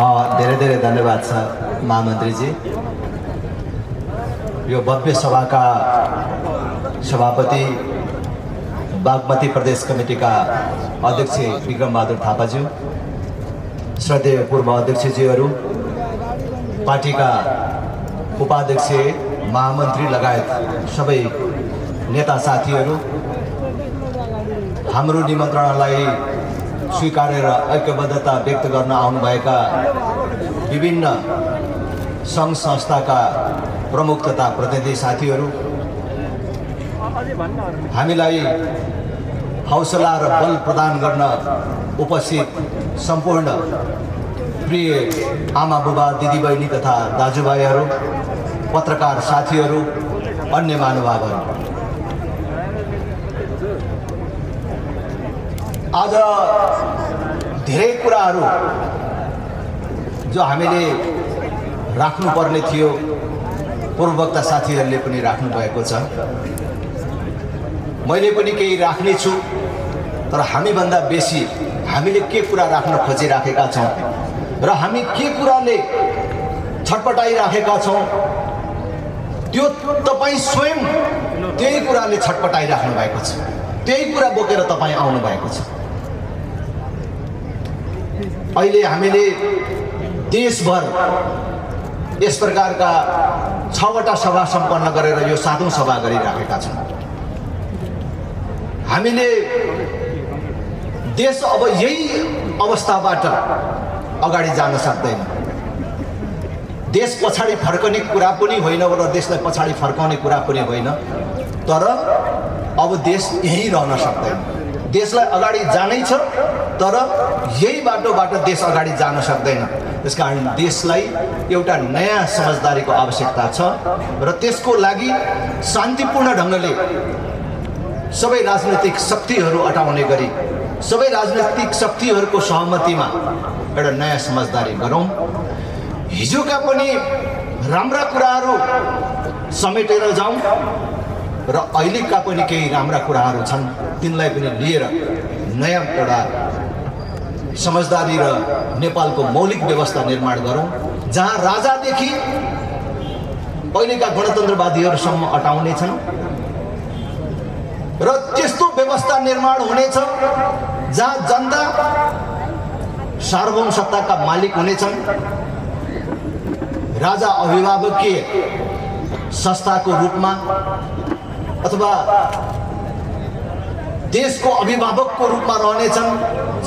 धेरै धेरै धन्यवाद छ महामन्त्रीजी। यो भव्य सभाका सभापति बागमती प्रदेश कमिटीका अध्यक्ष विक्रम बहादुर थापाज्यू, श्रद्धेय पूर्व अध्यक्षज्यूहरू, पार्टीका उपाध्यक्ष, महामन्त्री लगायत सबै नेता साथीहरू, हाम्रो निमन्त्रणालाई स्वीकारेर ऐक्यबद्धता व्यक्त गर्न आउनुभएका विभिन्न सङ्घ संस्थाका प्रमुख तथा प्रतिनिधि साथीहरू, हामीलाई हौसला र बल प्रदान गर्न उपस्थित सम्पूर्ण प्रिय आमा बुबा दिदीबहिनी तथा दाजुभाइहरू, पत्रकार साथीहरू, अन्य महानुभावहरू, आज धेरै कुराहरू जो हामीले राख्नुपर्ने थियो पूर्ववक्ता साथीहरूले पनि राख्नु भएको छ। मैले पनि केही राख्ने छु, तर हामीभन्दा बेसी हामीले के कुरा राख्न खोजिराखेका छौँ र हामी के कुराले छटपटाइराखेका छौँ त्यो तपाईँ स्वयं त्यही कुराले छटपटाइराख्नु भएको छ, त्यही कुरा बोकेर तपाईँ आउनु भएको छ। अहिले हामीले देशभर यस प्रकारका 6वटा सभा सम्पन्न गरेर यो 7औं सभा गरिराखेका छौँ। हामीले देश अब यही अवस्थाबाट अगाडि जान सक्दैन। देश पछाडि फर्कने कुरा पनि होइन र देशलाई पछाडि फर्काउने कुरा पनि होइन, तर अब देश यही रहन सक्दैन। देशलाई अगाडि जानै छ, तर यही बाटोबाट देश अगाडि जान सक्दैन। त्यसकारण देशलाई एउटा नयाँ समझदारीको आवश्यकता छ र त्यसको लागि शान्तिपूर्ण ढङ्गले सबै राजनीतिक शक्तिहरू अटाउने गरी सबै राजनीतिक शक्तिहरूको सहमतिमा एउटा नयाँ समझदारी गरौँ। हिजोका पनि राम्रा कुराहरू समेटेर जाउँ र अहिलेका पनि केही राम्रा कुराहरू छन्, तिनलाई पनि लिएर नयाँ एउटा समझदारी र नेपालको मौलिक व्यवस्था निर्माण गरौँ, जहाँ राजादेखि अहिलेका गणतन्त्रवादीहरूसम्म अटाउने छन् र त्यस्तो व्यवस्था निर्माण हुनेछ जहाँ जनता सार्वभौम सत्ताका मालिक हुनेछन्, राजा अभिभावकीय संस्थाको रूपमा अथवा देशको अभिभावकको रूपमा रहनेछन्।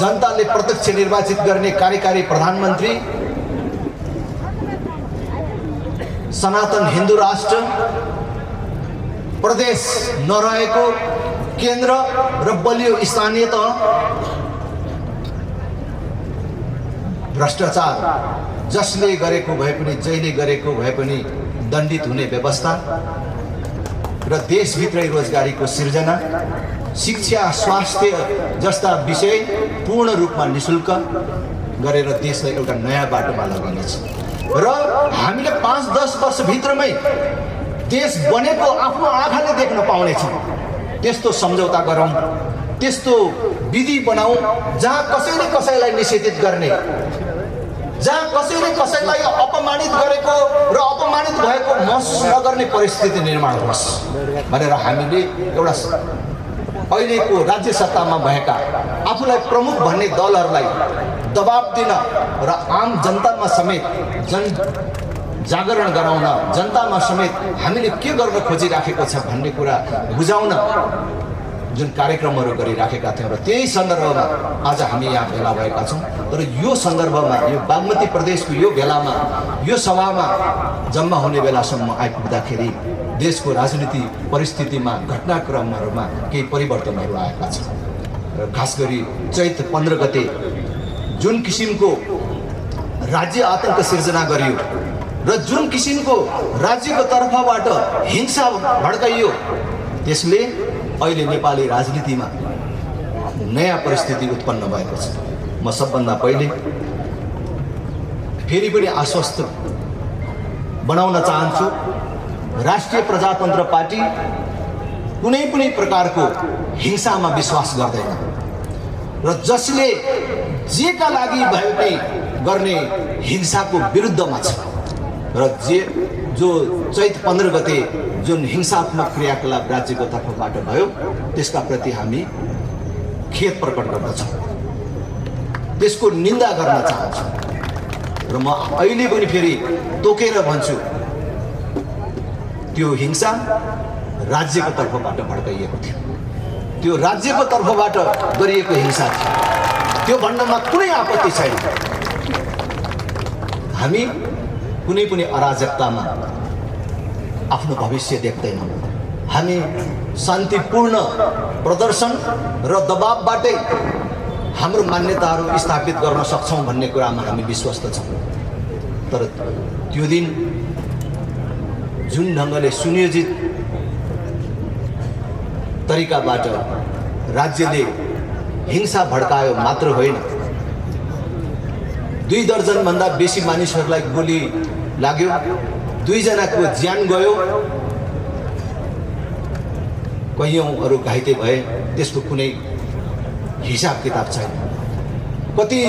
जनताले प्रत्यक्ष निर्वाचित गर्ने कार्यकारी प्रधानमन्त्री, सनातन हिन्दू राष्ट्र, प्रदेश नरहेको केन्द्र र बलियो स्थानीय तह, भ्रष्टाचार जसले गरेको भए पनि जहिले गरेको भए पनि दण्डित हुने व्यवस्था र देशभित्रै रोजगारीको सिर्जना, शिक्षा, स्वास्थ्य जस्ता विषय पूर्ण रूपमा निशुल्क गरेर देशलाई एउटा नयाँ बाटोमा लगाउनेछ र हामीले 5-10 वर्षभित्रमै देश बनेको आफ्नो आँखाले देख्न पाउनेछौँ। त्यस्तो सम्झौता गरौँ, त्यस्तो विधि बनाऊ जहाँ कसैले कसैलाई निषेधित गर्ने, जहाँ कसैले कसैलाई अपमानित गरेको र अपमानित भएको महसुस नगर्ने परिस्थिति निर्माण होस् भनेर हामीले एउटा अहिलेको राज्य सत्तामा भएका आफूलाई प्रमुख भन्ने दलहरूलाई दबाब दिन र आम जनतामा समेत जागरण गराउन, जनतामा समेत हामीले के गर्न खोजिराखेको छ भन्ने कुरा बुझाउन जुन कार्यक्रमहरू गरिराखेका थियौँ र त्यही सन्दर्भमा आज हामी यहाँ भेला भएका छौँ। तर यो सन्दर्भमा, यो बागमती प्रदेशको यो भेलामा, यो सभामा जम्मा हुने बेलासम्म आइपुग्दाखेरि देशको राजनीति परिस्थितिमा, घटनाक्रमहरूमा केही परिवर्तनहरू आएका छन् र खास गरी चैत 15 गते जुन किसिमको राज्य आतंक सिर्जना गरियो र जुन किसिमको राज्यको तर्फबाट हिंसा भड्काइयो, त्यसले अहिले नेपाली राजनीतिमा नयाँ परिस्थिति उत्पन्न भएको छ। म सबभन्दा पहिले फेरि पनि आश्वस्त बनाउन चाहन्छु, राष्ट्रिय प्रजातन्त्र पार्टी कुनै पनि प्रकारको हिंसामा विश्वास गर्दैन र जसले जेका लागि भए पनि गर्ने हिंसाको विरुद्धमा छ र जो चैत 15 गते जुन हिंसात्मक क्रियाकलाप राज्यको तर्फबाट भयो त्यसका प्रति हामी खेद प्रकट गर्दछौँ, त्यसको निन्दा गर्न चाहन्छौँ। र म अहिले पनि फेरि तोकेर भन्छु, त्यो हिंसा राज्यको तर्फबाट भड्काइएको थियो, त्यो राज्यको तर्फबाट गरिएको हिंसा थियो, त्यो भन्नमा कुनै आपत्ति छैन। हामी कुनै पनि अराजकतामा आफ्नो भविष्य देख्दैनौँ। हामी शान्तिपूर्ण प्रदर्शन र दबावबाटै हाम्रो मान्यताहरू स्थापित गर्न सक्छौँ भन्ने कुरामा हामी विश्वस्त छौँ। तर त्यो दिन जुन ढङ्गले सुनियोजित तरिकाबाट राज्यले हिंसा भड्कायो मात्र होइन, 2 दर्जनभन्दा बेसी मानिसहरूलाई गोली लाग्यो, 2 जनाको ज्यान गयो, कैयौँ अरू घाइते भए, त्यसको कुनै हिसाब किताब छैन। कति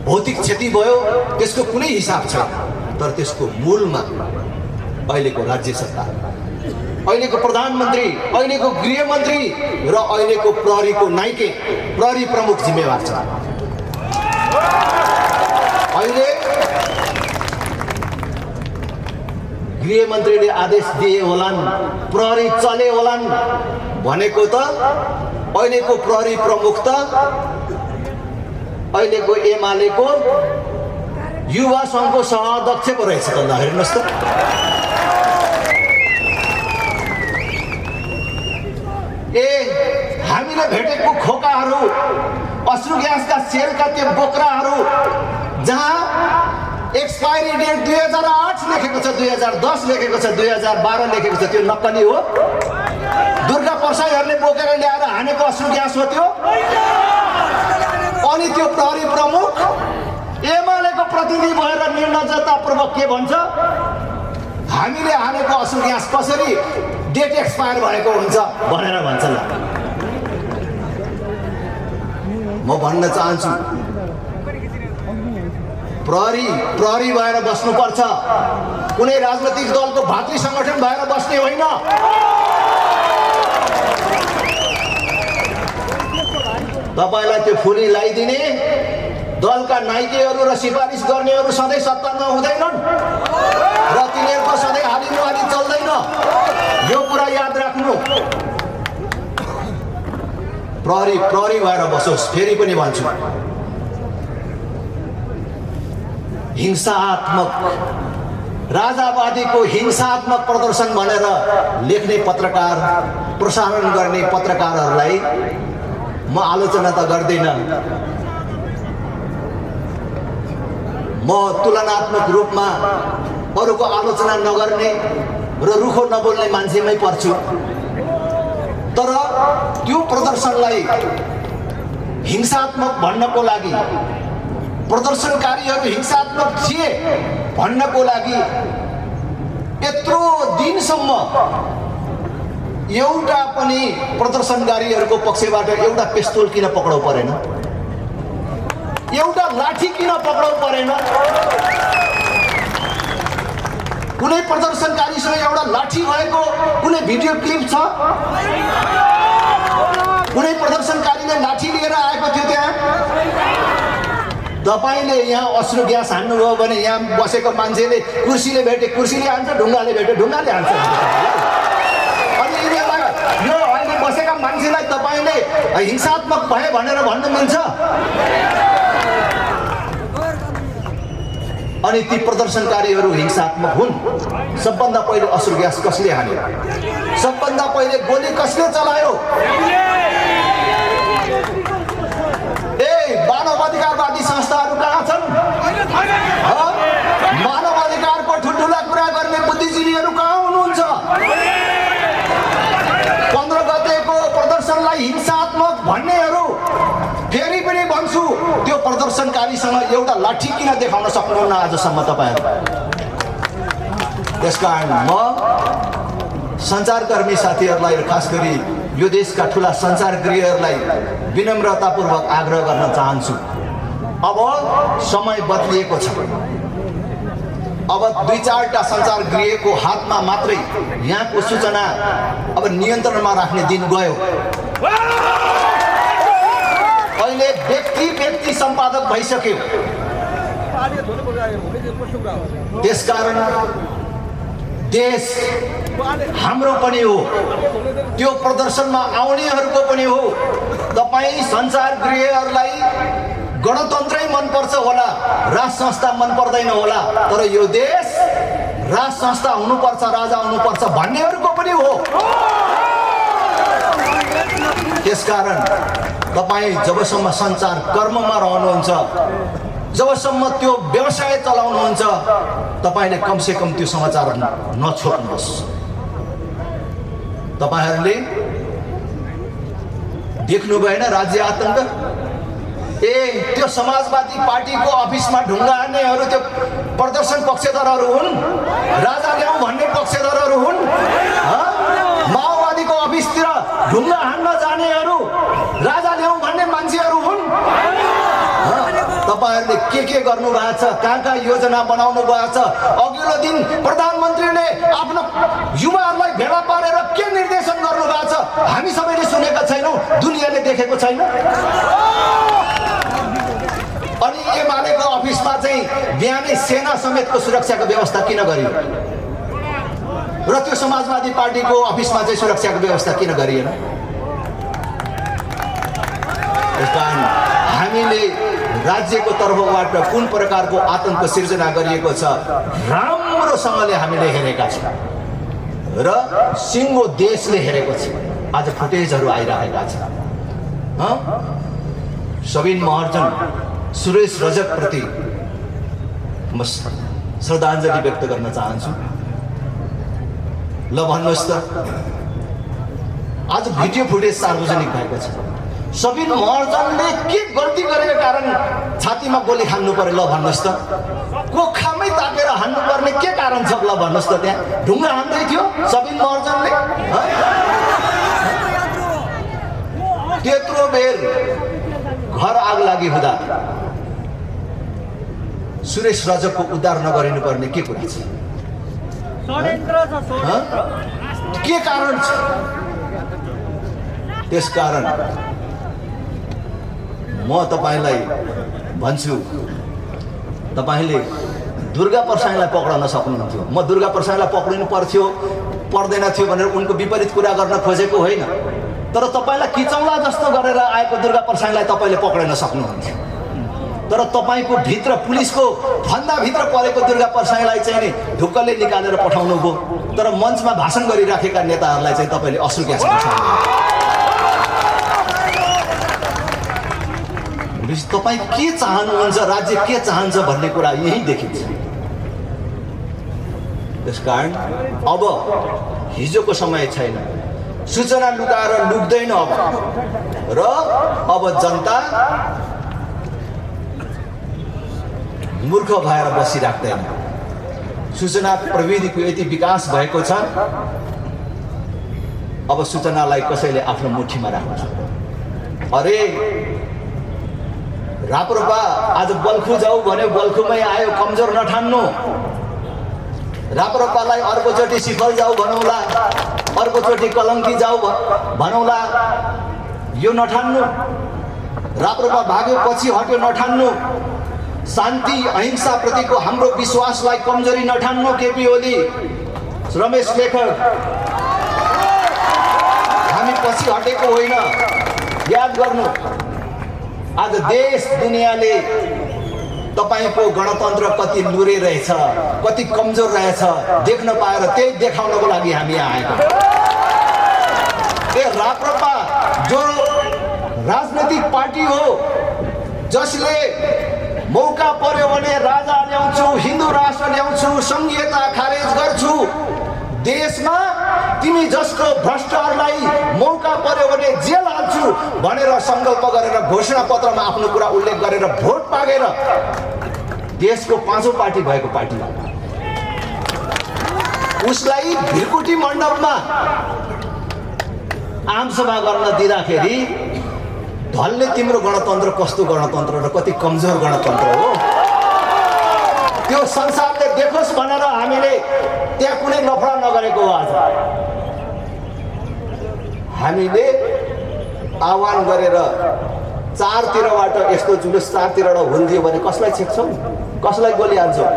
भौतिक क्षति भयो त्यसको कुनै हिसाब छैन। तर त्यसको मूलमा अहिलेको राज्य सत्ता, अहिलेको प्रधानमन्त्री, अहिलेको गृहमन्त्री र अहिलेको प्रहरीको नाइके प्रहरी प्रमुख जिम्मेवार छ। अहिले गृहमन्त्रीले आदेश दिए होलान्, प्रहरी चले होलान् भनेको त अहिलेको प्रहरी प्रमुख त अहिलेको एमालेको युवा सङ्घको सहाध्यक्ष पो रहेछ त। ल हेर्नुहोस् त, हामीले भेटेको खोकाहरू, अश्रु ग्यासका सेलका त्यो बोक्राहरू जहाँ एक्सपायरी डेट 2008 लेखेको छ, 2010 लेखेको छ, 2012 लेखेको छ, त्यो नक्कली हो। दुर्गा प्रसाईहरूले बोकेर ल्याएर हानेको अश्रु ग्यास हो त्यो। अनि त्यो प्रहरी प्रमुख एमालेको प्रतिनिधि भएर निर्लज्जतापूर्वक के भन्छ, हामीले हानेको अश्रु ग्यास कसरी डेट एक्सपायर भएको हुन्छ भनेर भन्छ। ल म भन्न चाहन्छु, प्रहरी भएर बस्नुपर्छ, कुनै राजनैतिक दलको भातृ सङ्गठन भएर बस्ने होइन। तपाईलाई त्यो फुली लगाइदिने दलका नाइकेहरू र सिफारिस गर्नेहरू सधैँ सत्तामा हुँदैनन् र तिनीहरूको सधैँ हालिमुहाली चल्दैन, यो कुरा याद राख्नु। प्रहरी भएर बसोस्। फेरि पनि भन्छु, हिंसात्मक राजावादीको हिंसात्मक प्रदर्शन भनेर लेख्ने पत्रकार, प्रसारण गर्ने पत्रकारहरूलाई म आलोचना त गर्दैन, म तुलनात्मक रूपमा अरूको आलोचना नगर्ने र रुखो नबोल्ने मान्छेमै पर्छु। तर त्यो प्रदर्शनलाई हिंसात्मक भन्नको लागि, प्रदर्शनकारीहरू हिंसात्मक थिए भन्नको लागि यत्रो दिनसम्म एउटा पनि प्रदर्शनकारीहरूको पक्षबाट एउटा पिस्तोल किन पक्राउ परेन, एउटा लाठी किन पक्राउ परेन? कुनै प्रदर्शनकारीसँग एउटा लाठी भएको कुनै भिडियो क्लिप छ? कुनै प्रदर्शनकारीले लाठी लिएर आएको थियो त्यहाँ? तपाईले यहाँ अश्रु ग्यास हान्नुभयो भने यहाँ बसेको मान्छेले कुर्सीले भेटे कुर्सीले हान्छ, ढुङ्गाले भेटे ढुङ्गाले हान्छ। अनि यो अहिले बसेका मान्छेलाई तपाईले हिंसात्मक भए भनेर भन्न मिल्छ? अनि ती प्रदर्शनकारीहरू हिंसात्मक हुन्? सबभन्दा पहिले अश्रु ग्यास कसले हान्यो? सबभन्दा पहिले गोली कसले चलायो? मानवाधिकारवादी संस्थाहरू कहाँ छन्? मानवाधिकारको ठुल्ठुला कुरा गर्ने बुद्धिजीवीहरू कहाँ हुनुहुन्छ? 15 गतेको प्रदर्शनलाई हिंसात्मक भन्नेहरू, फेरि पनि भन्छु, त्यो प्रदर्शनकारीसँग एउटा लाठी किन देखाउन सक्नुहुन्न आजसम्म तपाईहरु? त्यसकारण म सञ्चारकर्मी साथीहरूलाई, खास गरी यो देशका ठुला सञ्चारगृहहरूलाई विनम्रतापूर्वक आग्रह गर्न चाहन्छु, अब समय बदलिएको छ। अब 2-4टा सञ्चार गृहको हातमा मात्रै यहाँको सूचना अब नियन्त्रणमा राख्ने दिन गयो। अहिले व्यक्ति सम्पादक भइसक्यो। त्यसकारण देश हाम्रो पनि हो, त्यो प्रदर्शनमा आउनेहरूको पनि हो। तपाईँ सञ्चार गृहहरूलाई गणतन्त्रै मनपर्छ होला, राज संस्था मन पर्दैन होला, तर यो देश राज संस्था हुनुपर्छ, राजा हुनुपर्छ भन्नेहरूको पनि हो। त्यसकारण तपाईँ जबसम्म सञ्चार कर्ममा रहनुहुन्छ, जबसम्म त्यो व्यवसाय चलाउनुहुन्छ, तपाईँले कमसेकम त्यो समाचार नछोड्नुहोस्। तपाईँहरूले देख्नु भएन राज्य आतङ्क? त्यो समाजवादी पार्टीको अफिसमा ढुङ्गा हान्नेहरू त्यो प्रदर्शन पक्षधरहरू हुन्, राजा ल्याउँ भन्ने पक्षधरहरू हुन्। माओवादीको अफिसतिर ढुङ्गा हान्न जानेहरू राजा ल्याउँ भन्ने मान्छेहरू हुन्। तपाईहरूले के गर्नु भएको छ, कहाँ योजना बनाउनु भएको छ? अघिल्लो दिन प्रधानमन्त्रीले आफ्नो युवाहरूलाई भेला पारेर के निर्देशन गर्नु भएको छ हामी सबैले सुनेका छैनौँ, दुनियाँले देखेको छैन। अनि एमालेको अफिसमा चाहिँ बिहानै सेना समेतको सुरक्षाको व्यवस्था किन गरियो र त्यो समाजवादी पार्टीको अफिसमा चाहिँ सुरक्षाको व्यवस्था किन गरिएन? यसकारण हामीले राज्यको तर्फबाट कुन प्रकारको आतंक सिर्जना गरिएको छ राम्रोसँगले हामीले हेरेका छौँ र सिङ्गो देशले हेरेको छ। आज फुटेजहरू आइरहेका छन्। सबिन महर्जन, सुरेश रजक प्रति म श्रद्धाञ्जली व्यक्त गर्न चाहन्छु। ल भन्नुहोस् त, आज भिडियो फुटेज सार्वजनिक भएको छ। सबिन महर्जनले के गल्ती गरेको कारण छातीमा गोली खान्नु पर्यो? ल भन्नुहोस् त, कोखामै ताकेर हान्नु पर्ने के कारण छ? ल भन्नुहोस् त, त्यहाँ ढुङ्गा हान्दै थियो सबिन महर्जनले। त्यत्रो बेर घर आग लागि हुँदा सुरेश रजकको उद्धार नगरिनु पर्ने के कुरा छ? के कारण छ? त्यसकारण म तपाईलाई भन्छु, तपाईले दुर्गा प्रसाईलाई पक्राउन सक्नुहुन्थ्यो। म दुर्गा प्रसाईलाई पक्रिनु पर्दैन थियो भनेर उनको विपरीत कुरा गर्न खोजेको होइन, तर तपाईलाई किचौला जस्तो गरेर आएको दुर्गा प्रसाईलाई तपाईले पक्रिन सक्नुहुन्थ्यो। तर तपाईको भित्र पुलिसको फन्दा भित्र परेको दुर्गा प्रसाईलाई चाहिँ नि ढुक्कले निकालेर पठाउनु भयो। तर मञ्चमा भाषण गरिराखेका नेताहरूलाई चाहिँ तपाईले अश्रु ग्यास गर्नु। तपाईँ के चाहनुहुन्छ, राज्य के चाहन्छ भन्ने कुरा यही देखिन्छ। त्यसकारण अब हिजोको समय छैन, सूचना लुकाएर लुक्दैन अब, र अब जनता मूर्ख भएर बसिराख्दैन। सूचना प्रविधिको यति विकास भएको छ, अब सूचनालाई कसैले आफ्नो मुठीमा राख्नु सक्दैन। अरे राप्रपा आज बल्खु जाऊ भन्यो, बल्खुमै आयो, कमजोर नठान्नु। राप्रपालाई अर्कोचोटि सिफल जाऊ भनौँला, अर्कोचोटि कलङ्की जाऊ भनौँला, यो नठान्नु। राप्रपा भाग्यो पछि हट्यो नठान्नु। शान्ति अहिंसा प्रतिको हाम्रो विश्वासलाई कमजोरी नठान्नु। केपी ओली, रमेश लेखक, हामी पछि हटेको होइन, याद गर्नु। आज देश दुनियाँले तपाईको गणतन्त्र कति लुरे रहेछ, कति कमजोर रहेछ देख्न पाएर त्यही देखाउनको लागि हामी आएका। राप्रपा जो राजनैतिक पार्टी हो जसले मौका पर्यो भने राजा ल्याउँछु, हिन्दू राष्ट्र ल्याउँछु, संघीयता खारेज गर्छु, देशमा तिमी जस्तो भ्रष्टहरूलाई मौका पर्यो भने जेल हाल्छु भनेर संकल्प गरेर घोषणा पत्रमा आफ्नो कुरा उल्लेख गरेर भोट मागेर देशको 5औं पार्टी भएको पार्टी उसलाई भिरकुटी मण्डपमा आमसभा गर्न दिँदाखेरि ढल्ने तिम्रो गणतन्त्र कस्तो गणतन्त्र र कति कमजोर गणतन्त्र हो त्यो संसारले देखोस् भनेर हामीले त्यहाँ कुनै लफडा नगरेको हो। आज हामीले आह्वान गरेर चारतिरबाट यस्तो जुलुस चारतिरबाट हुन्दियो भने कसलाई छेक्छौँ, कसलाई गोली हाल्छौँ?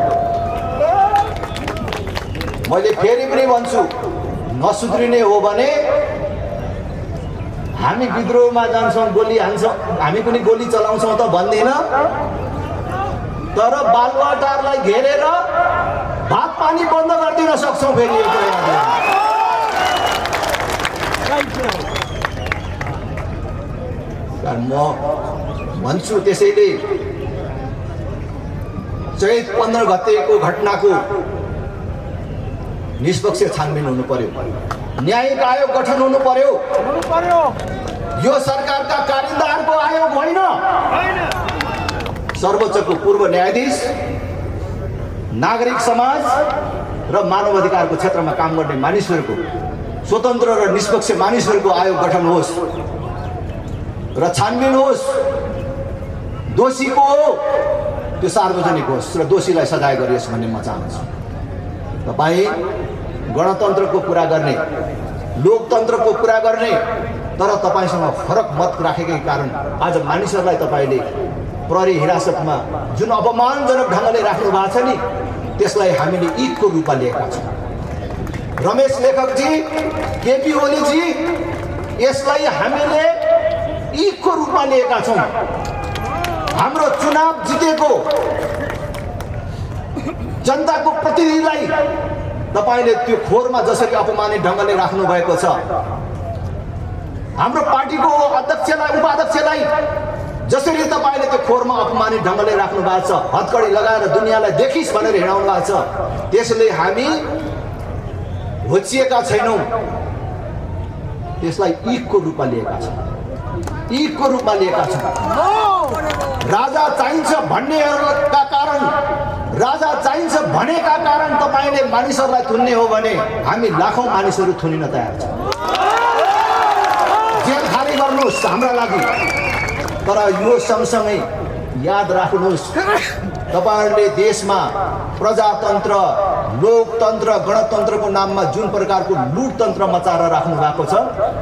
मैले फेरि पनि भन्छु, नसुध्रिने हो भने हामी विद्रोहमा जान्छौँ, गोली हान्छौँ, हामी पनि गोली चलाउँछौँ त भन्दैन, तर बालुवाटारलाई घेरेर भात पानी बन्द गरिदिन सक्छौँ। फेरि म भन्छु, त्यसैले चैत 15 गतेको घटनाको निष्पक्ष छानबिन हुनु पर्यो, न्यायिक आयोग गठन हुनु पर्यो। यो सरकारका कारिन्दाहरूको आयोग होइन। सर्वोच्चको पूर्व न्यायाधीश, नागरिक समाज र मानव अधिकारको क्षेत्रमा काम गर्ने मानिसहरूको, स्वतन्त्र र निष्पक्ष मानिसहरूको आयोग गठन होस् र छानबिन होस्। दोषीको हो त्यो सार्वजनिक होस् र दोषीलाई सजाय गरियोस् भन्ने म चाहन्छु। तपाईँ गणतन्त्रको कुरा गर्ने, लोकतन्त्रको कुरा गर्ने, तर तपाईँसँग फरक मत राखेकै कारण आज मानिसहरूलाई तपाईँले प्रहरी हिरासतमा जुन अपमानजनक ढङ्गले राख्नु भएको छ नि, त्यसलाई हामीले ईदको रूपमा लिएका छौँ। रमेश लेखकजी, केपी ओलीजी, यसलाई हामीले ईदको रूपमा लिएका छौँ। हाम्रो चुनाव जितेको जनताको प्रतिनिधिलाई तपाईले त्यो खोरमा जसरी अपमानित ढङ्गले राख्नु भएको छ, हाम्रो पार्टीको अध्यक्षलाई, उपाध्यक्षलाई जसरी तपाईले त्यो खोरमा अपमानित ढङ्गले राख्नु भएको छ, हतकडी लगाएर दुनियाँलाई देखिस् भनेर हिँडाउनु भएको छ, त्यसले हामी होचिएका छैनौँ, त्यसलाई ईदको रूपमा लिएका छौँ। ईदको रूपमा लिएका छौँ। राजा चाहिन्छ भन्नेहरूका कारण, राजा चाहिन्छ भनेका कारण तपाईले मानिसहरूलाई थुन्ने हो भने हामी लाखौं मानिसहरू थुनिन तयार छौँ। जेल खाली गर्नुहोस् हाम्रा लागि, तर यो सँगसँगै याद राख्नुहोस्, तपाईहरूले देशमा प्रजातन्त्र, लोकतन्त्र, गणतन्त्रको नाममा जुन प्रकारको लुटतन्त्र मचाएर राख्नु भएको छ,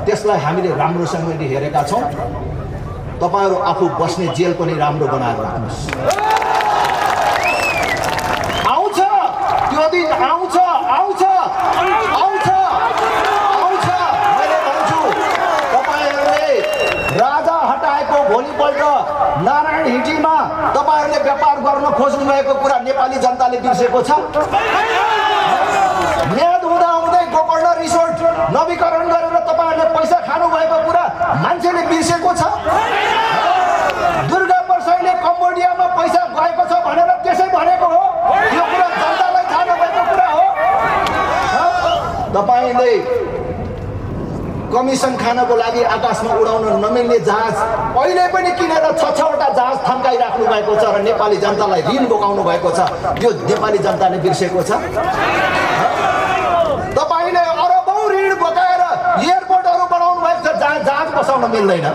त्यसलाई हामीले राम्रोसँगले हेरेका छौँ। तपाईहरू आफू बस्ने जेल पनि राम्रो बनाएर राख्नुहोस्। आउँछ त्यो दिन, आउँछ आउँछ आउँछ आउँछ। मैले भन्छु, तपाईहरूले राजा हटाएको भोलिपल्ट नारायण हिटीमा तपाईहरूले व्यापार गर्न खोज्नु भएको कुरा नेपाली जनताले बिर्सेको छ। म्याद हुँदा हुँदै गोकर्ण रिसोर्ट नवीकरण गरेर तपाईहरूले पैसा खानु भएको कुरा मान्छेले बिर्सेको छ। दुर्गा परसाईले कम्बोडियामा पैसा गएको छ भनेर त्यसै भनेको हो, यो कुरा जनतालाई थाहा नभएको कुरा हो। तपाईले कमिसन खानको लागि आकाशमा उडाउन नमिल्ने जहाज अहिले पनि किनेर 6-6वटा जहाज थन्काइराख्नु भएको छ र नेपाली जनतालाई ऋण बोकाउनु भएको छ, यो नेपाली जनताले बिर्सेको छ। तपाईले अरबौं ऋण बोकाएर एयरपोर्टहरू बनाउनु भएको छ, जहाज बसाउन मिल्दैन,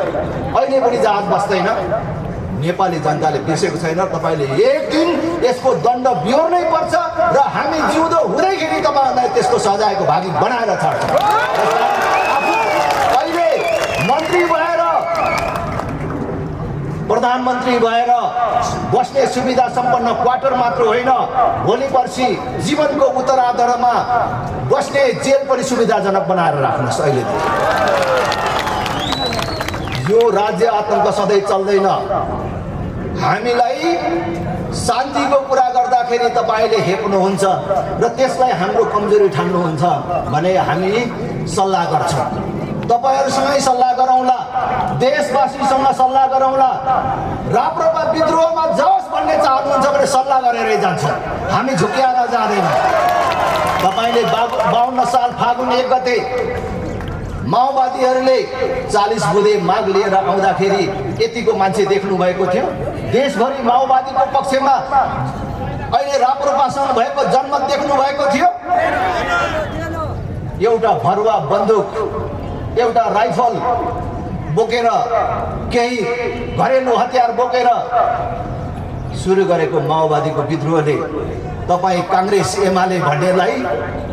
अहिले पनि जहाज बस्दैन। नेपाली जनताले बिर्सेको छैन। तपाईले एक दिन यसको दण्ड बिहोर्नै पर्छ र हामी जिउँदो हुँदैखेरि तपाईहरूलाई त्यसको सजायको भागी बनाएर छाड्छौँ। अहिले मन्त्री भएर, प्रधानमन्त्री भएर बस्ने सुविधा सम्पन्न क्वार्टर मात्र होइन, भोलि पर्सि जीवनको उत्तरार्धमा बस्ने जेल पनि सुविधाजनक बनाएर राख्नुहोस्। अहिले यो राज्य आतङ्क सधैँ चल्दैन। हामीलाई शान्तिको कुरा गर्दाखेरि तपाईले हेप्नुहुन्छ र त्यसलाई हाम्रो कमजोरी ठान्नुहुन्छ भने हामी सल्लाह गर्छौँ। तपाईहरूसँगै सल्लाह गरौँला, देशवासीसँग सल्लाह गरौँला। राप्रपा विद्रोहमा जाओस् भन्ने चाहनुहुन्छ भने सल्लाह गरेरै जान्छौँ, हामी झुक्याएर जाँदैनौँ। तपाईले 52 साल फागुन 1 गते माओवादीहरूले 40 बुँदे माग लिएर आउँदाखेरि यतिको मान्छे देख्नु भएको थियो। देशभरि माओवादीको पक्षमा अहिले राप्रपासँग भएको जनमत देख्नु भएको थियो। एउटा भरुवा बन्दुक, एउटा राइफल बोकेर केही घरेलु हतियार बोकेर सुरु गरेको माओवादीको विद्रोहले तपाईँ काङ्ग्रेस एमाले भन्नेलाई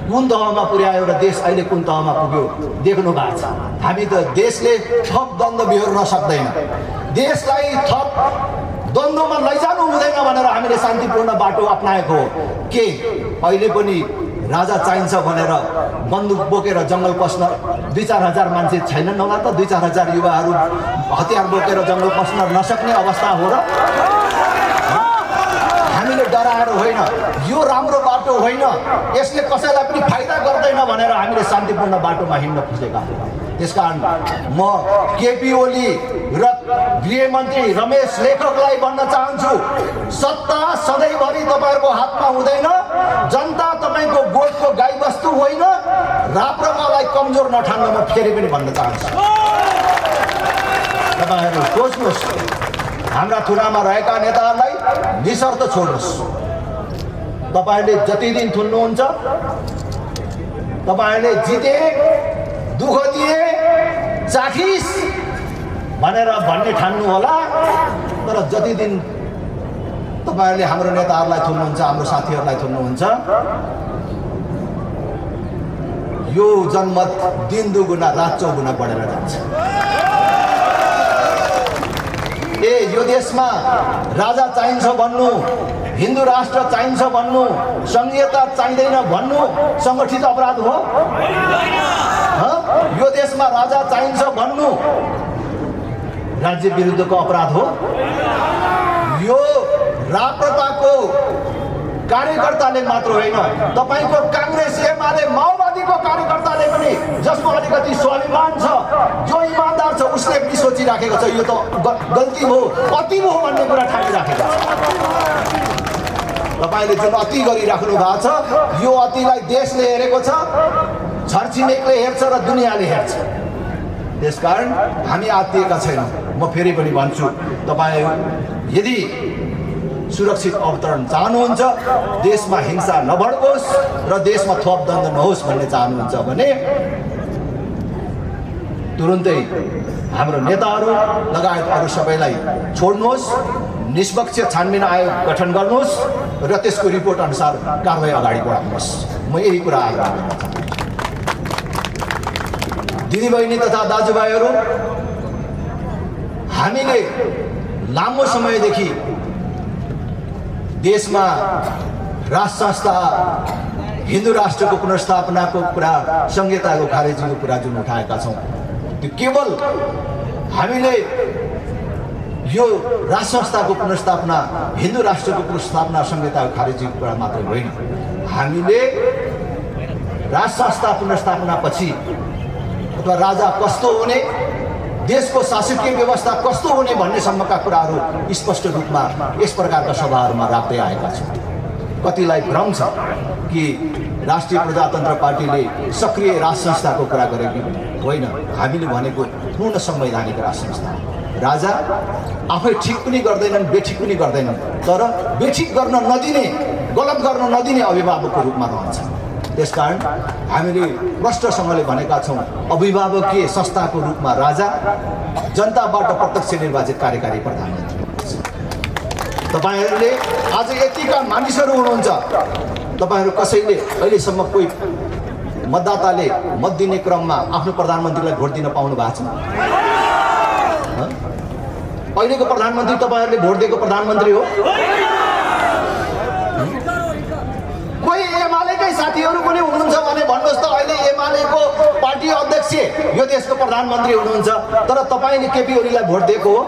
कुन तहमा पुर्यायो र देश अहिले कुन तहमा पुग्यो देख्नु भएको छ। हामी त देशले थप द्वन्द्व बिहोर्न सक्दैन, देशलाई थप द्वन्द्वमा लैजानु हुँदैन भनेर हामीले शान्तिपूर्ण बाटो अप्नाएको हो। के अहिले पनि राजा चाहिन्छ भनेर बन्दुक बोकेर जङ्गल पस्न 2-4 हजार मान्छे छैनन् होला त? 2-4 हजार युवाहरू हतियार बोकेर जङ्गल पस्न नसक्ने अवस्था हो र? हामीले डराएर होइन, यो राम्रो बाटो होइन, यसले कसैलाई पनि फाइदा गर्दैन भनेर हामीले शान्तिपूर्ण बाटोमा हिँड्न खोजेका हौँ। त्यसकारण म केपी ओली र गृहमन्त्री रमेश लेखकलाई भन्न चाहन्छु, सत्ता सधैँभरि तपाईँहरूको हातमा हुँदैन। जनता तपाईँको गोठको गाईबस्तु होइन। राप्रपालाई कमजोर नठान्न म फेरि पनि भन्न चाहन्छु। तपाईँहरू सोच्नुहोस्, हाम्रा थुनामा रहेका नेताहरूलाई निशर्त छोड्नुहोस्। तपाईँहरूले जति दिन थुन्नुहुन्छ, तपाईँहरूले जिते, दुःख दिए, चाखिस भनेर भन्ने ठान्नु होला। तर जति दिन तपाईँहरूले हाम्रो नेताहरूलाई थुन्नुहुन्छ, हाम्रो साथीहरूलाई थुन्नुहुन्छ, यो जनमत दिन दुगुना रात चौगुना बढेर जान्छ। यो देशमा राजा चाहिन्छ भन्नु, हिन्दू राष्ट्र चाहिन्छ भन्नु, संघीयता चाहिँदैन भन्नु सङ्गठित अपराध हो? यो देशमा राजा चाहिन्छ भन्नु राज्य विरुद्धको अपराध हो? यो राप्रपाको कार्यकर्ताले मात्र होइन, तपाईँको काङ्ग्रेस एमाले माओवादीको कार्यकर्ताले पनि, जसको अलिकति स्वाभिमान छ, जो इमान्दार छ, उसले पनि सोचिराखेको छ यो त गल्ती हो, अति हो भन्ने कुरा ठानिराखेको छ। तपाईँले जुन अति गरिराख्नु भएको छ, यो अतिलाई देशले हेरेको छ, छरछिमेकले हेर्छ र दुनियाँले हेर्छ। त्यसकारण हामी आत्तिएका छैनौँ। म फेरि पनि भन्छु, तपाईँ यदि सुरक्षित अवतरण चाहनुहुन्छ, देशमा हिंसा नभड्कोस् र देशमा थप द्वन्द्व नहोस् भन्ने चाहनुहुन्छ भने तुरुन्तै हाम्रो नेताहरू लगायत अरू सबैलाई छोड्नुहोस्, निष्पक्ष छानबिन आयोग गठन गर्नुहोस् र त्यसको रिपोर्ट अनुसार कारवाही अगाडि बढाउनुहोस्। म यही कुरा आग्रह गर्न चाहन्छु। दिदीबहिनी तथा दाजुभाइहरू, हामीले लामो समयदेखि देशमा राष्ट्र संस्था, हिन्दू राष्ट्रको पुनर्स्थापनाको कुरा, संहिताको खारेजीको कुरा जुन उठाएका छौँ, त्यो केवल हामीले यो राष्ट्र संस्थाको पुनर्स्थापना, हिन्दू राष्ट्रको पुनर्स्थापना, संहिताको खारेजीको कुरा मात्र होइन। हामीले राष्ट्र संस्था पुनर्स्थापनापछि अथवा राजा कस्तो हुने, देशको शासकीय व्यवस्था कस्तो हुने भन्ने सम्मका कुराहरू स्पष्ट रूपमा यस प्रकारका सभाहरूमा राख्दै आएका छौँ। कतिलाई भ्रम छ कि राष्ट्रिय प्रजातन्त्र पार्टीले सक्रिय राष्ट्र संस्थाको कुरा गरेकी होइन। हामीले भनेको पूर्ण संवैधानिक राष्ट्र संस्था। राजा आफै ठिक पनि गर्दैनन्, बेठिक पनि गर्दैनन्, तर बेठिक गर्न नदिने, गलत गर्न नदिने अभिभावकको रूपमा रहन्छ। त्यसकारण हामीले प्रष्टसँगले भनेका छौँ, अभिभावकीय संस्थाको रूपमा राजा, जनताबाट प्रत्यक्ष निर्वाचित कार्यकारी प्रधानमन्त्री। तपाईँहरूले आज यतिका मानिसहरू हुनुहुन्छ, तपाईँहरू कसैले अहिलेसम्म कोही मतदाताले मत दिने क्रममा आफ्नो प्रधानमन्त्रीलाई भोट दिन पाउनु भएको छ? अहिलेको प्रधानमन्त्री तपाईँहरूले भोट दिएको प्रधानमन्त्री हो? कोही एमालेकै साथीहरू पनि हुनुहुन्छ भने भन्नुहोस् त, अहिले एमालेको पार्टी अध्यक्ष यो देशको प्रधानमन्त्री हुनुहुन्छ, तर तपाईँले केपी ओलीलाई भोट दिएको हो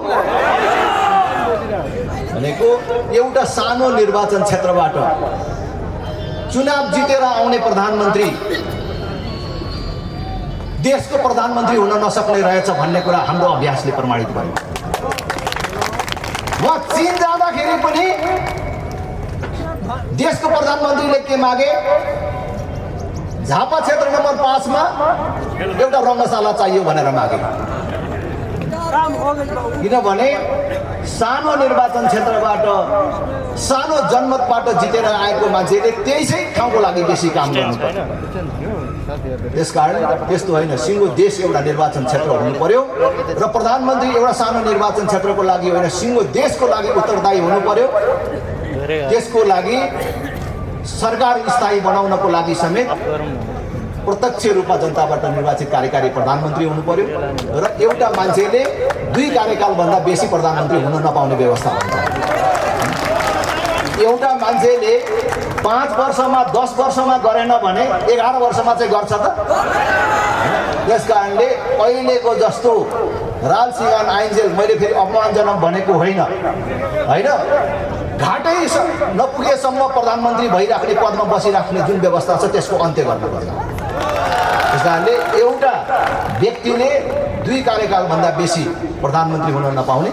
भनेको एउटा सानो निर्वाचन क्षेत्रबाट चुनाव जितेर आउने प्रधानमन्त्री देशको प्रधानमन्त्री हुन नसक्ने रहेछ भन्ने कुरा हाम्रो अभ्यासले प्रमाणित गर्यो। म चीन जाँदाखेरि पनि देशको प्रधानमन्त्रीले के मागे? झापा क्षेत्र नम्बर 5 मा एउटा रङ्गशाला चाहियो भनेर मागे। किनभने सानो निर्वाचन क्षेत्रबाट सानो जनमतबाट जितेर आएको मान्छेले त्यसै ठाउँको लागि बेसी काम गर्नुपर्छ। त्यसकारण त्यस्तो होइन, सिङ्गो देश एउटा निर्वाचन क्षेत्र हुनु पर्यो र प्रधानमन्त्री एउटा सानो निर्वाचन क्षेत्रको लागि होइन, सिङ्गो देशको लागि उत्तरदायी हुनु पर्यो। त्यसको लागि सरकार स्थायी बनाउनको लागि समेत प्रत्यक्ष रूपमा जनताबाट निर्वाचित कार्यकारी प्रधानमन्त्री हुनु पर्यो र एउटा मान्छेले 2 कार्यकालभन्दा बेसी प्रधानमन्त्री हुन नपाउने व्यवस्था हुन्छ। एउटा मान्छेले 5 वर्षमा 10 वर्षमा गरेन भने 11 वर्षमा चाहिँ गर्छ त। त्यस कारणले अहिलेको जस्तो रालसिंगान आइन्जेल मैले फेरि अपमानजनक भनेको होइन, घाटै नपुगेसम्म प्रधानमन्त्री भइराख्ने पदमा बसिराख्ने जुन व्यवस्था छ त्यसको अन्त्य गर्नुपर्छ। त्यस कारणले एउटा व्यक्तिले 2 कार्यकालभन्दा बेसी प्रधानमन्त्री हुन नपाउने,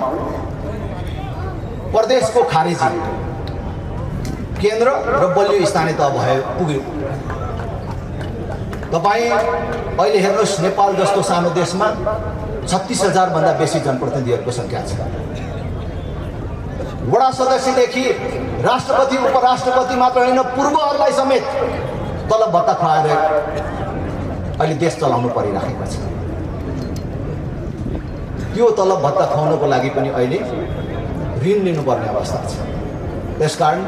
प्रदेशको खारेजी केन्द्र र बलियो स्थानीय तह भए पुग्यो। तपाईँ अहिले हेर्नुहोस्, नेपाल जस्तो सानो देशमा 36,000 भन्दा बेसी जनप्रतिनिधिहरूको सङ्ख्या छ। वडा सदस्यदेखि राष्ट्रपति उपराष्ट्रपति मात्र होइन, पूर्वहरूलाई समेत तलब भत्ता खुवाएर अहिले देश चलाउनु परिराखेको छ। त्यो तलब भत्ता खुवाउनको लागि पनि अहिले ऋण लिनुपर्ने अवस्था छ। त्यसकारण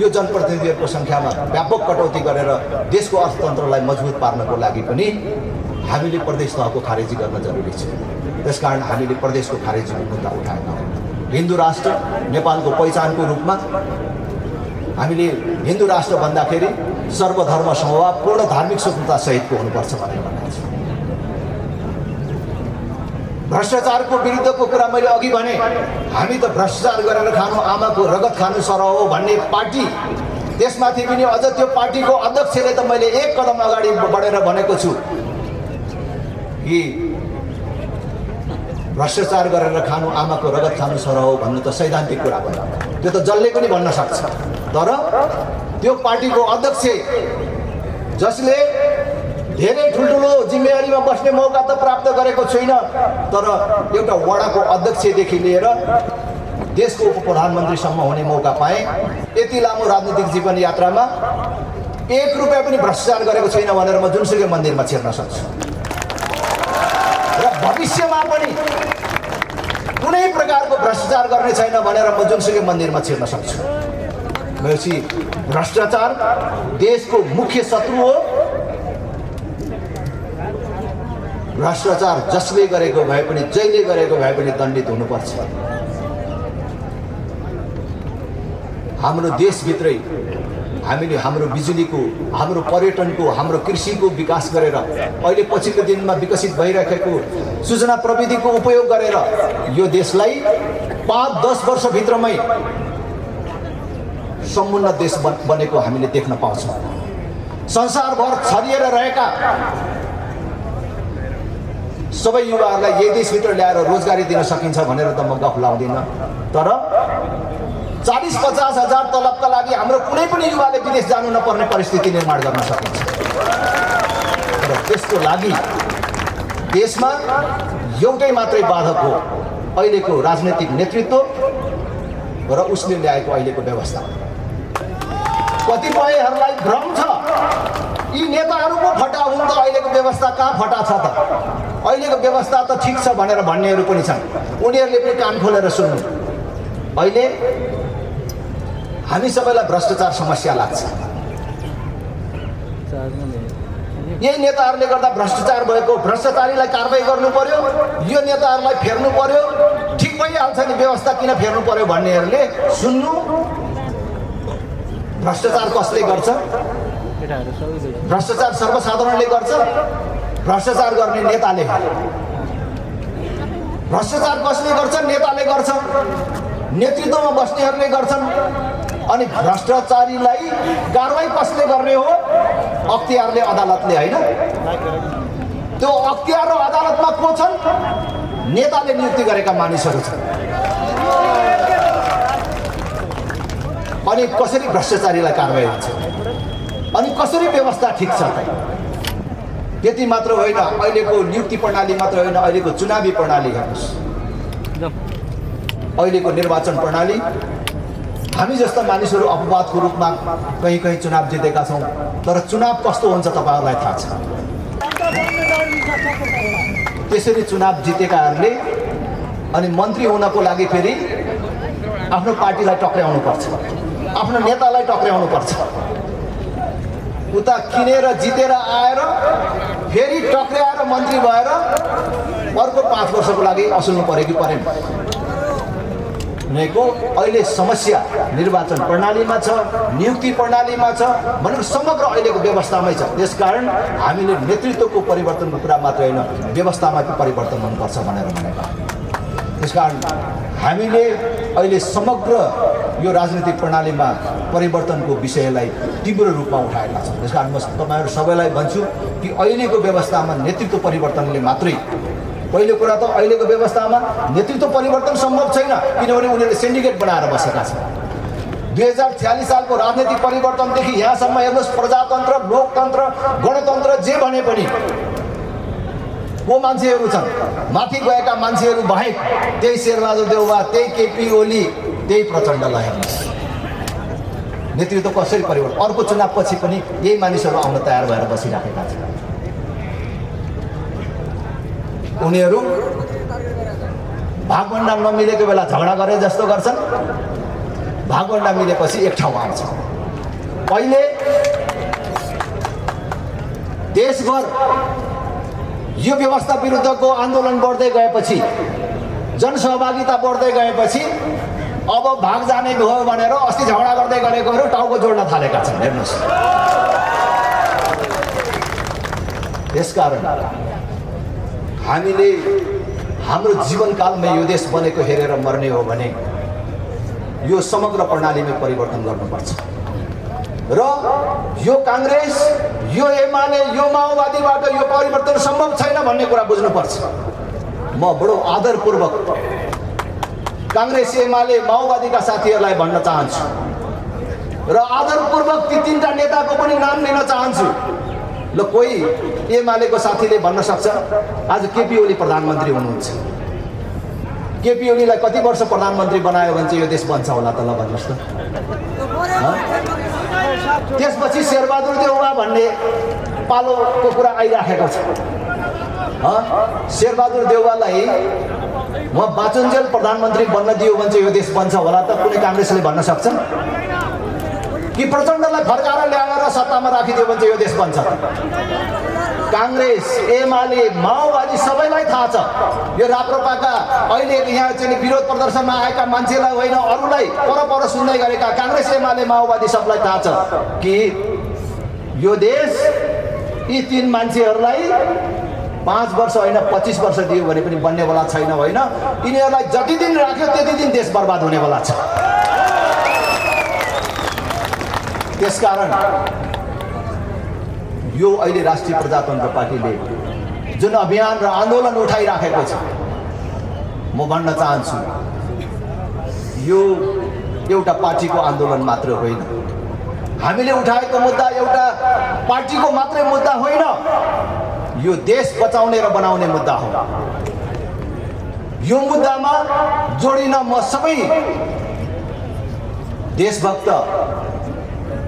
यो जनप्रतिनिधिहरूको सङ्ख्यामा व्यापक कटौती गरेर देशको अर्थतन्त्रलाई मजबुत पार्नको लागि पनि हामीले प्रदेश तहको खारेजी गर्न जरुरी छ। त्यसकारण हामीले प्रदेशको खारेजीको मुद्दा उठाएका हौँ। हिन्दू राष्ट्र नेपालको पहिचानको रूपमा हामीले हिन्दू राष्ट्र भन्दाखेरि सर्वधर्म समभाव पूर्ण धार्मिक स्वतन्त्रता सहितको हुनुपर्छ भनेर भनेको छु। भ्रष्टाचारको विरुद्धको कुरा मैले अघि भने, हामी त भ्रष्टाचार गरेर खानु आमाको रगत खानु सरह हो भन्ने पार्टी, त्यसमाथि पनि अझ त्यो पार्टीको अध्यक्षले त मैले 1 कदम अगाडि बढेर भनेको छु कि भ्रष्टाचार गरेर खानु आमाको रगत खानु सरह हो भन्नु त सैद्धान्तिक कुरा भयो, त्यो त जसले पनि भन्न सक्छ। तर त्यो पार्टीको अध्यक्ष जसले धेरै ठुल्ठुलो जिम्मेवारीमा बस्ने मौका त प्राप्त गरेको छैन, तर एउटा वडाको अध्यक्षदेखि लिएर देशको उपप्रधानमन्त्रीसम्म हुने मौका पाए। यति लामो राजनीतिक जीवन यात्रामा 1 रुपियाँ पनि भ्रष्टाचार गरेको छैन भनेर म जुनसुकै मन्दिरमा छिर्न सक्छु र भविष्यमा पनि कुनै प्रकारको भ्रष्टाचार गर्ने छैन भनेर म जुनसुकै मन्दिरमा छिर्न सक्छु। भनेपछि भ्रष्टाचार देशको मुख्य शत्रु हो। भ्रष्टाचार जसले गरेको भए पनि, जहिले गरेको भए पनि दण्डित हुनुपर्छ। हाम्रो देशभित्रै हामीले हाम्रो बिजुलीको, हाम्रो पर्यटनको, हाम्रो कृषिको विकास गरेर अहिले पछिल्लो दिनमा विकसित भइरहेको सूचना प्रविधिको उपयोग गरेर यो देशलाई 5-10 वर्षभित्रमै सम्पूर्ण देश बनेको हामीले देख्न पाउँछौँ। संसारभर छरिएर रहेका सबै युवाहरूलाई यही देशभित्र ल्याएर रोजगारी दिन सकिन्छ भनेर त म गफ लाउँदिनँ, तर 40-50 हजार तलबका लागि हाम्रो कुनै पनि युवाले विदेश जानु नपर्ने परिस्थिति निर्माण गर्न सकिन्छ। तर त्यसको लागि देशमा एउटै मात्रै बाधक हो, अहिलेको राजनैतिक नेतृत्व र उसले ल्याएको अहिलेको व्यवस्था। कतिपयहरूलाई भ्रम छ यी नेताहरू पो फटा हुन् त, अहिलेको व्यवस्था कहाँ फटा छ त, अहिलेको व्यवस्था त ठिक छ भनेर भन्नेहरू पनि छन्। उनीहरूले पनि कान खोलेर सुन्नु। अहिले हामी सबैलाई भ्रष्टाचार समस्या लाग्छ। यही नेताहरूले गर्दा भ्रष्टाचार भएको, भ्रष्टाचारीलाई कारबाही गर्नु पर्यो, यो नेताहरूलाई फेर्नु पर्यो, ठिक भइहाल्छ नि व्यवस्था किन फेर्नु पर्यो भन्नेहरूले सुन्नु। भ्रष्टाचार कसले गर्छ? भ्रष्टाचार सर्वसाधारणले गर्छ, भ्रष्टाचार गर्ने नेताले। भ्रष्टाचार कसले गर्छ? नेताले गर्छ, नेतृत्वमा बस्नेहरूले गर्छन्। अनि भ्रष्टाचारीलाई कारबाही कसले गर्ने हो? अख्तियारले, अदालतले होइन। त्यो अख्तियार र अदालतमा को छन्? नेताले नियुक्ति गरेका मानिसहरू छन्। अनि कसरी भ्रष्टाचारीलाई कारबाही हुन्छ? अनि कसरी व्यवस्था ठिक छ त? त्यति मात्र होइन, अहिलेको नियुक्ति प्रणाली मात्र होइन, अहिलेको चुनावी प्रणाली हेर्नुहोस्। अहिलेको निर्वाचन प्रणाली हामी जस्ता मानिसहरू अपवादको रूपमा कहीँ कहीँ चुनाव जितेका छौँ, तर चुनाव कस्तो हुन्छ तपाईँहरूलाई थाहा छ। त्यसरी चुनाव जितेकाहरूले अनि मन्त्री हुनको लागि फेरि आफ्नो पार्टीलाई टक्र्याउनु पर्छ, आफ्नो नेतालाई टक्र्याउनु पर्छ। उता किनेर जितेर आएर फेरि टक्र्याएर मन्त्री भएर अर्को 5 वर्षको लागि असुल्नु पर्यो कि परेन भनेको अहिले समस्या निर्वाचन प्रणालीमा छ, नियुक्ति प्रणालीमा छ, भनेको समग्र अहिलेको व्यवस्थामै छ। त्यसकारण हामीले नेतृत्वको परिवर्तनको कुरा मात्र होइन, व्यवस्थामा पनि परिवर्तन हुनुपर्छ भनेर भनेका। त्यसकारण हामीले अहिले समग्र यो राजनीतिक प्रणालीमा परिवर्तनको विषयलाई तीव्र रूपमा उठाएका छौँ। त्यसकारण म तपाईँहरू सबैलाई भन्छु कि अहिलेको व्यवस्थामा नेतृत्व परिवर्तनले मात्रै, पहिलो कुरा त अहिलेको व्यवस्थामा नेतृत्व परिवर्तन सम्भव छैन, किनभने उनीहरूले सिन्डिकेट बनाएर बसेका छन्। 2046 सालको राजनीतिक परिवर्तनदेखि यहाँसम्म हेर्नुहोस्, प्रजातन्त्र, लोकतन्त्र, गणतन्त्र जे भने पनि को मान्छेहरू छन्, माथि गएका मान्छेहरू बाहेक त्यही शेरबहादुर देउवा, त्यही केपी ओली, त्यही प्रचण्डलाई हेर्नुहोस्। नेतृत्व कसरी परिवर्तन, अर्को चुनावपछि पनि यही मानिसहरू आउन तयार भएर बसिराखेका छन्। उनीहरू भागभण्डा नमिलेको बेला झगडा गरे जस्तो गर्छन्, भागभण्डा मिलेपछि एक ठाउँमा आउँछ। पहिले देशभर यो व्यवस्था विरुद्धको आन्दोलन बढ्दै गएपछि, जनसहभागिता बढ्दै गएपछि अब भाग जाने भयो भनेर अस्ति झगडा गर्दै गरेकोहरू टाउको जोड्न थालेका छन्। हेर्नुहोस्, त्यसकारण हामीले हाम्रो जीवनकालमा यो देश बनेको हेरेर मर्ने हो भने यो समग्र प्रणालीमै परिवर्तन गर्नुपर्छ। र यो काङ्ग्रेस, यो एमाले, यो माओवादीबाट यो परिवर्तन सम्भव छैन भन्ने कुरा बुझ्नुपर्छ। म बडो आदरपूर्वक काङ्ग्रेस, एमाले, माओवादीका साथीहरूलाई भन्न चाहन्छु र आदरपूर्वक ती 3टा नेताको पनि नाम लिन चाहन्छु। ल, कोही एमालेको साथीले भन्न सक्छ आज केपी ओली प्रधानमन्त्री हुनुहुन्छ, केपी ओलीलाई कति वर्ष प्रधानमन्त्री बनायो भने चाहिँ यो देश बन्छ होला त? ल भन्नुहोस् त। त्यसपछि शेरबहादुर देउवा भन्ने पालोको कुरा आइराखेको छ। शेरबहादुर देउवालाई म बाँचुन्जेल प्रधानमन्त्री बन्न दियो भने चाहिँ यो देश बन्छ होला त? कुनै काङ्ग्रेसले भन्न सक्छ कि प्रचण्डलाई फर्काएर ल्याएर सत्तामा राखिदियो भने चाहिँ यो देश बन्छ? काङ्ग्रेस, एमाले, माओवादी सबैलाई थाहा छ। यो राप्रपाका अहिले यहाँ चाहिँ विरोध प्रदर्शनमा आएका मान्छेलाई होइन, अरूलाई पर सुन्दै गरेका काङ्ग्रेस, एमाले, माओवादी सबलाई थाहा छ कि यो देश यी 3 मान्छेहरूलाई 5 वर्ष होइन 25 वर्ष दियो भने पनि बन्नेवाला छैन। होइन, यिनीहरूलाई जति दिन राख्यो त्यति दिन देश बर्बाद हुनेवाला छ। त्यसकारण यो अहिले राष्ट्रिय प्रजातन्त्र पार्टीले जुन अभियान र आन्दोलन उठाइराखेको छ, म भन्न चाहन्छु यो एउटा पार्टीको आन्दोलन मात्र होइन। हामीले उठाएको मुद्दा एउटा पार्टीको मात्रै मुद्दा होइन, यो देश बचाउने र बनाउने मुद्दा हो। यो मुद्दामा जोडिन म सबै देशभक्त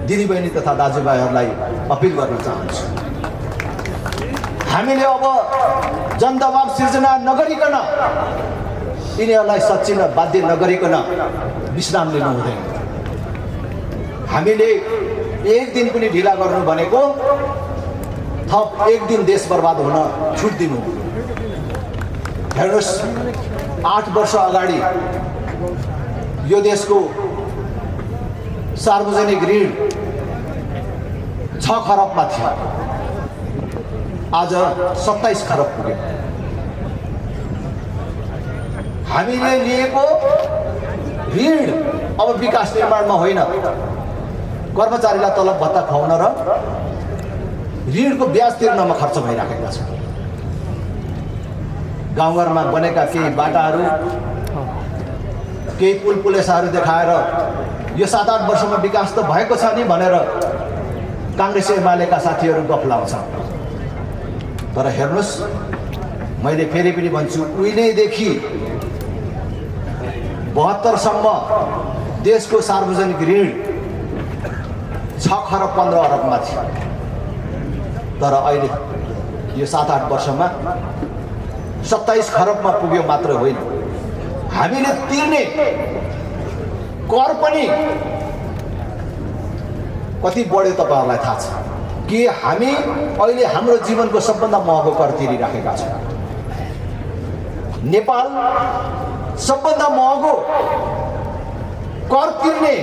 दिदीबहिनी तथा दाजुभाइहरूलाई अपिल गर्न चाहन्छु। हामीले अब जनदबाव सिर्जना नगरिकन, यिनीहरूलाई सच्चिन बाध्य नगरिकन विश्राम लिनु हुँदैन। हामीले एक दिन पनि ढिला गर्नु भनेको थप एक दिन देश बर्बाद हुन छुट दिनु। हेर्नुहोस्, 8 वर्ष अगाडि यो देशको सार्वजनिक ऋण 6 खरबमा थियो, आज 27 खरब पुग्यो। हामीले लिएको ऋण अब विकास निर्माणमा होइन, कर्मचारीलाई तलब भत्ता खुवाउन र ऋणको ब्याज तिर्नमा खर्च भइराखेका छ। गाउँघरमा बनेका केही बाटाहरू, केही पुल पुलेसाहरू देखाएर यो 7-8 वर्षमा विकास त भएको छ नि भनेर काङ्ग्रेस, एमालेका साथीहरू गफ लाउँछन्। तर हेर्नुहोस्, मैले फेरि पनि भन्छु, उहिलेदेखि 72 सम्म देशको सार्वजनिक ऋण 6 खरब 15 अरबमा थियो। तर अहिले यो 7-8 वर्षमा 27 खरबमा पुग्यो मात्र होइन, हामीले तिर्ने कर पनि कति बढ्यो तपाईहरुलाई थाहा छ कि हामी अहिले हाम्रो जीवनको सबभन्दा महँगो कर तिरिराखेका छौँ। नेपाल सबभन्दा महँगो कर तिर्ने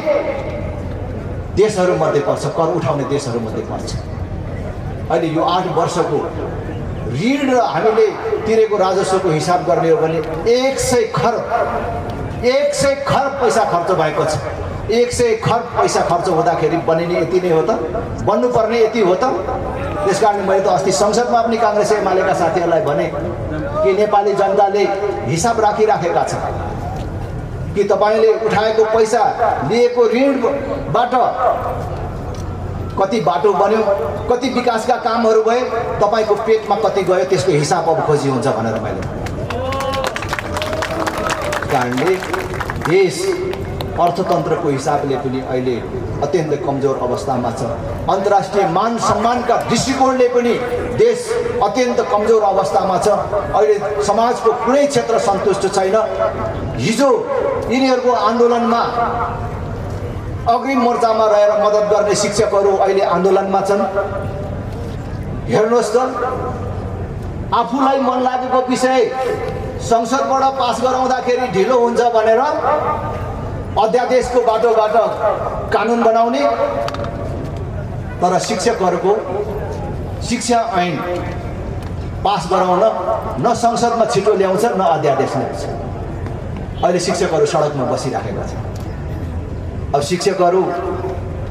देशहरूमध्ये पर्छ, कर उठाउने देशहरूमध्ये पर्छ। अहिले यो 8 वर्षको ऋण र हामीले तिरेको राजस्वको हिसाब गर्ने हो भने 100 खरब पैसा खर्च भएको छ। 100 खरब पैसा खर्च हुँदाखेरि बनिने यति नै हो त, बन्नुपर्ने यति हो त। त्यसकारण मैले त अस्ति संसदमा पनि कांग्रेस एमालेका साथीहरूलाई भने कि नेपाली जनताले हिसाब राखिराखेका छ कि तपाईले उठाएको पैसा, लिएको ऋणबाट कति बाटो बन्यो, कति विकासका कामहरू भए, तपाईको पेटमा कति गयो, त्यसको हिसाब अब खोजी हुन्छ भनेर मैले कारणले देश अर्थतन्त्रको हिसाबले पनि अहिले अत्यन्तै कमजोर अवस्थामा छ। अन्तर्राष्ट्रिय मान सम्मानका दृष्टिकोणले पनि देश अत्यन्त कमजोर अवस्थामा छ। अहिले समाजको कुनै क्षेत्र सन्तुष्ट छैन। हिजो यिनीहरूको आन्दोलनमा अग्रिम मोर्चामा रहेर मद्दत गर्ने शिक्षकहरू अहिले आन्दोलनमा छन्। हेर्नुहोस् त, आफूलाई मन लागेको विषय संसदबाट पास गराउँदाखेरि ढिलो हुन्छ भनेर अध्यादेशको बाटोबाट कानुन बनाउने, तर शिक्षकहरूको शिक्षा ऐन पास गराउन न संसदमा छिटो ल्याउँछ न अध्यादेश ल्याउँछ। अहिले शिक्षकहरू सडकमा बसिराखेका छन्। अब शिक्षकहरू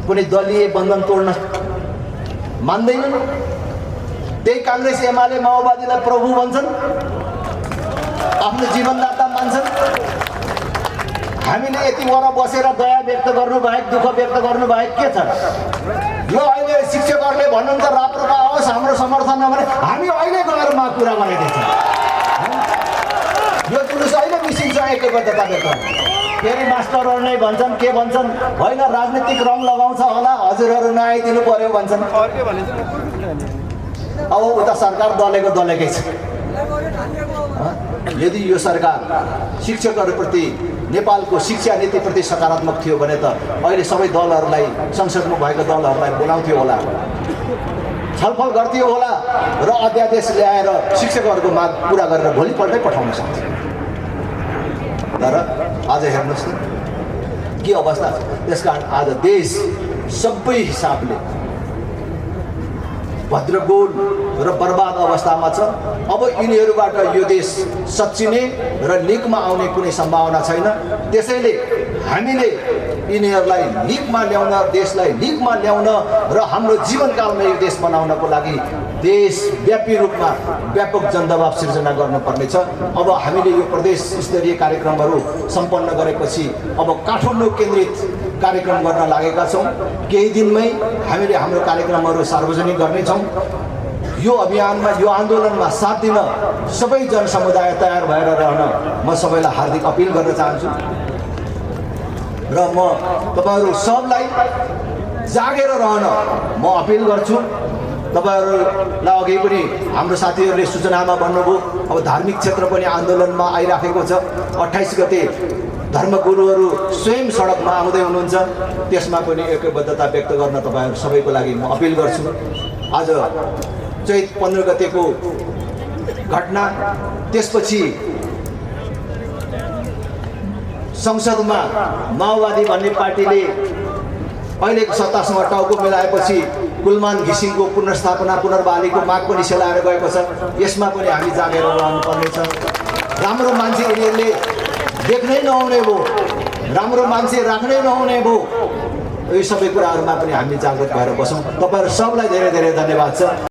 कुनै दलीय बन्धन तोड्न मान्दैनन्। त्यही कांग्रेस एमाले माओवादीलाई प्रभु भन्छन्, आफ्नो जीवनदाता मान्छन्। हामीले यति वर बसेर दया व्यक्त गर्नु बाहेक, दुःख व्यक्त गर्नु बाहेक के छ? यो अहिले शिक्षकहरूले भन्नुहुन्छ राप्रपा आओस् हाम्रो समर्थन नभने हामी अहिले गएर कुरा बनाइदिन्छौँ। यो जुलुस अहिले मिसिन्छ एकैबद्धता व्यक्त। फेरि मास्टरहरू नै भन्छन् के भन्छन्, होइन राजनीतिक रङ लगाउँछ होला, हजुरहरू नआइदिनु पर्यो भन्छन्। अब उता सरकार दलेको दलेकै छ। यदि यो सरकार शिक्षकहरूप्रति, नेपालको शिक्षा नीतिप्रति सकारात्मक थियो भने त अहिले सबै दलहरूलाई, संसदमा भएको दलहरूलाई बोलाउँथ्यो होला, छलफल गर्थ्यो होला र अध्यादेश ल्याएर शिक्षकहरूको माग पुरा गरेर भोलिपल्टै पठाउन सक्थ्यो। तर आज हेर्नुहोस् न के अवस्था छ। त्यसकारण आज देश सबै हिसाबले भद्रगोल र बर्बाद अवस्थामा छ। अब यिनीहरूबाट यो देश सच्चिने र लिकमा आउने कुनै सम्भावना छैन। त्यसैले हामीले यिनीहरूलाई लिकमा ल्याउन, देशलाई लिकमा ल्याउन र हाम्रो जीवनकालमा यो देश बनाउनको लागि देशव्यापी रूपमा व्यापक जनदबाव सिर्जना गर्नुपर्नेछ। अब हामीले यो प्रदेश स्तरीय कार्यक्रमहरू सम्पन्न गरेपछि अब काठमाडौँ केन्द्रित कार्यक्रम गर्न लागेका छौँ। केही दिनमै हामीले हाम्रो कार्यक्रमहरू सार्वजनिक गर्नेछौँ। यो अभियानमा, यो आन्दोलनमा साथ दिन सबै जनसमुदाय तयार भएर रहन म सबैलाई हार्दिक अपिल गर्न चाहन्छु र म तपाईहरू सबलाई जागेर रहन म अपिल गर्छु। तपाईहरूलाई अघि पनि हाम्रो साथीहरूले सूचनामा भन्नुभयो, अब धार्मिक क्षेत्र पनि आन्दोलनमा आइराखेको छ। 28 गते धर्मगुरुहरू स्वयं सडकमा आउँदै हुनुहुन्छ। त्यसमा पनि एकबद्धता व्यक्त गर्न तपाईहरू सबैको लागि म अपिल गर्छु। आज चैत 15 गतेको घटना, त्यसपछि संसदमा माओवादी भन्ने पार्टीले अहिलेको सत्तासँग टाउको मिलाएपछि गुलमान घिसिङको पुनर्स्थापना, पुनर्बहालीको माग पनि सेलाएर गएको छ। यसमा पनि हामी जागेर रहनुपर्नेछ। राम्रो मान्छे यिनीहरूले देख्नै नहुने भो, राम्रो मान्छे राख्नै नहुने भो। यो सबै कुराहरूमा पनि हामी जागरुक भएर बसौँ। तपाईहरू सबलाई धेरै धेरै धन्यवाद छ।